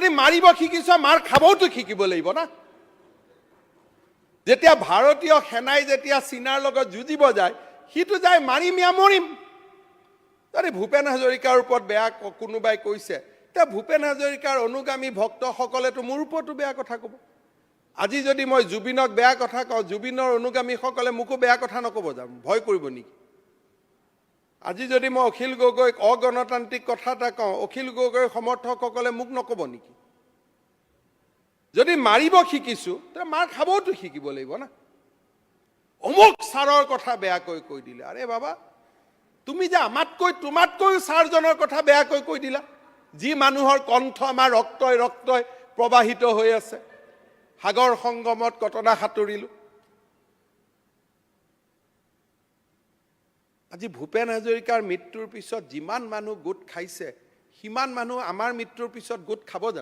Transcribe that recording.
যদি মাৰিব শিকিছ মাৰ খাবওতো শিকিব লাগিব না যেতিয়া ভাৰতীয় সেনাই যেতিয়া চীনাৰ লগত যুঁজিব যায় সিটো যায় মাৰিম ইয়া মৰিম যদি ভূপেন হাজৰিকাৰ ওপৰত বেয়া কোনোবাই কৈছে তে ভূপেন হাজৰিকাৰ অনুগামী ভক্তসকলেতো মোৰ ওপৰতো বেয়া কথা ক'ব আজি যদি মই জুবিনক বেয়া কথা কওঁ জুবিনৰ অনুগামীসকলে মোকো বেয়া কথা নক'ব যাম ভয় কৰিব নেকি আজি যদি মই অখিল গগৈক অগণতান্ত্ৰিক কথা এটা কওঁ অখিল গগৈৰ সমৰ্থকসকলে মোক নক'ব নেকি যদি মাৰিব শিকিছো তে মাৰ খাবওতো শিকিব লাগিব না অমুক ছাৰৰ কথা বেয়াকৈ কৈ দিলে আৰে বাবা তুমি যে আমাতকৈ তোমাতকৈও ছাৰজনৰ কথা বেয়াকৈ কৈ দিলা যি মানুহৰ কণ্ঠ আমাৰ ৰক্তই প্ৰবাহিত হৈ আছে সাগৰ সংগমত কটনা সাঁতুৰিলো আজি ভূপেন হাজৰিকাৰ মৃত্যুৰ পিছত যিমান মানুহ গোট খাইছে সিমান মানুহ আমাৰ মৃত্যুৰ পিছত গোট খাব